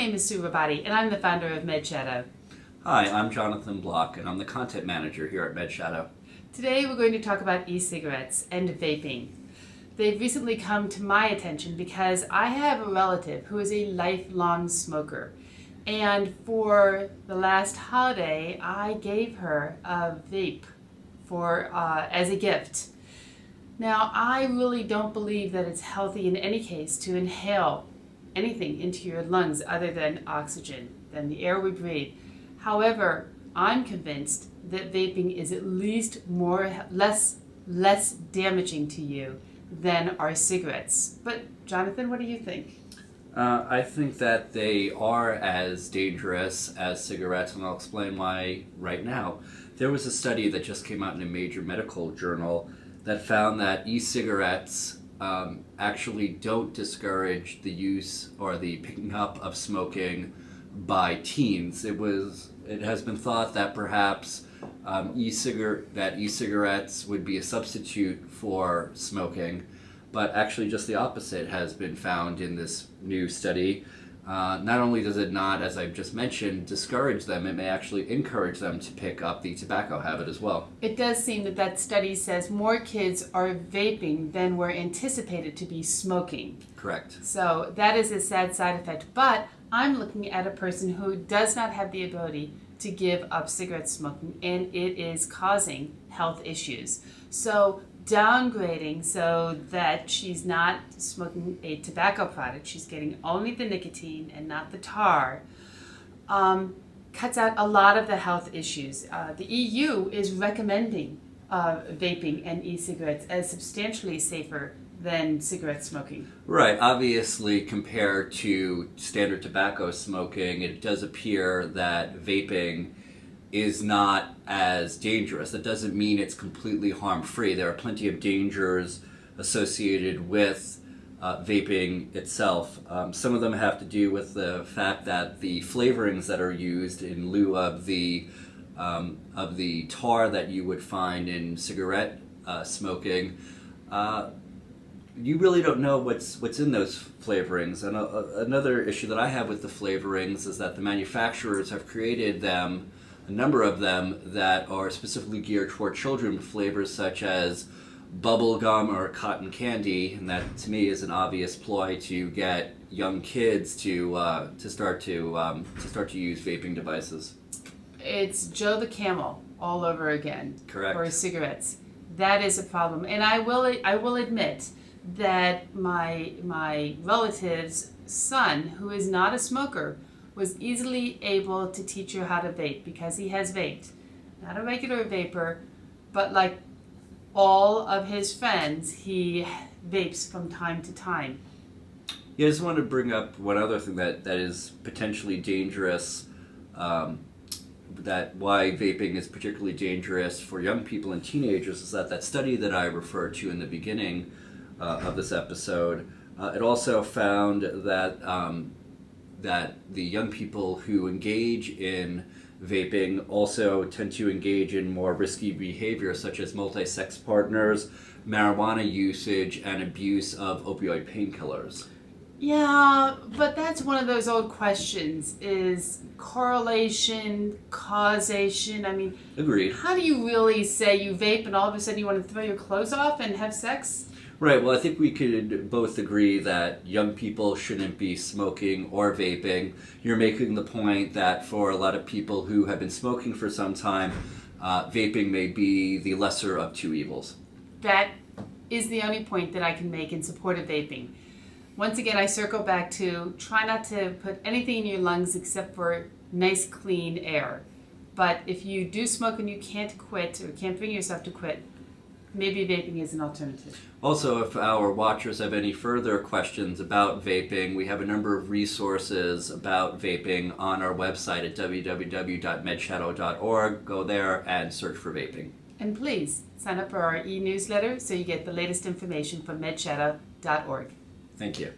name is Sue Rabati, and I'm the founder of MedShadow. Hi, I'm Jonathan Block, and I'm the content manager here at MedShadow. Today we're going to talk about e-cigarettes and vaping. They've recently come to my attention because I have a relative who is a lifelong smoker. And for the last holiday, I gave her a vape as a gift. Now, I really don't believe that it's healthy in any case to inhale anything into your lungs other than oxygen, than the air we breathe. However, I'm convinced that vaping is at least less damaging to you than are cigarettes. But Jonathan, what do you think? I think that they are as dangerous as cigarettes, and I'll explain why right now. There was a study that just came out in a major medical journal that found that e-cigarettes actually don't discourage the use or the picking up of smoking by teens. It has been thought that perhaps e-cigarettes would be a substitute for smoking, but actually just the opposite has been found in this new study. Not only does it not, as I've just mentioned, discourage them, it may actually encourage them to pick up the tobacco habit as well. It does seem that study says more kids are vaping than were anticipated to be smoking. Correct. So that is a sad side effect. But I'm looking at a person who does not have the ability to give up cigarette smoking, and it is causing health issues. So downgrading so that she's not smoking a tobacco product, she's getting only the nicotine and not the tar, cuts out a lot of the health issues. The EU is recommending vaping and e-cigarettes as substantially safer than cigarette smoking. Right. Obviously, compared to standard tobacco smoking, it does appear that vaping is not as dangerous. That doesn't mean it's completely harm-free. There are plenty of dangers associated with vaping itself. Some of them have to do with the fact that the flavorings that are used in lieu of the tar that you would find in cigarette smoking, you really don't know what's in those flavorings. And another issue that I have with the flavorings is that the manufacturers have created them, a number of them, that are specifically geared toward children with flavors such as bubble gum or cotton candy, and that to me is an obvious ploy to get young kids to start to use vaping devices. It's Joe the Camel all over again. Correct. For cigarettes. That is a problem, and I will admit that my relative's son, who is not a smoker, was easily able to teach her how to vape because he has vaped. Not a regular vapor, but like all of his friends, he vapes from time to time. Yeah, I just want to bring up one other thing that is potentially dangerous, that why vaping is particularly dangerous for young people and teenagers, is that study that I referred to in the beginning of this episode, it also found that the young people who engage in vaping also tend to engage in more risky behavior, such as multi-sex partners, marijuana usage, and abuse of opioid painkillers. Yeah, but that's one of those old questions, is correlation, causation. I mean, Agreed. How do you really say you vape and all of a sudden you want to throw your clothes off and have sex? Right, well, I think we could both agree that young people shouldn't be smoking or vaping. You're making the point that for a lot of people who have been smoking for some time, vaping may be the lesser of two evils. That is the only point that I can make in support of vaping. Once again, I circle back to try not to put anything in your lungs except for nice, clean air. But if you do smoke and you can't quit or can't bring yourself to quit, maybe vaping is an alternative. Also, if our watchers have any further questions about vaping, we have a number of resources about vaping on our website at www.medshadow.org. Go there and search for vaping. And please sign up for our e-newsletter so you get the latest information from medshadow.org. Thank you.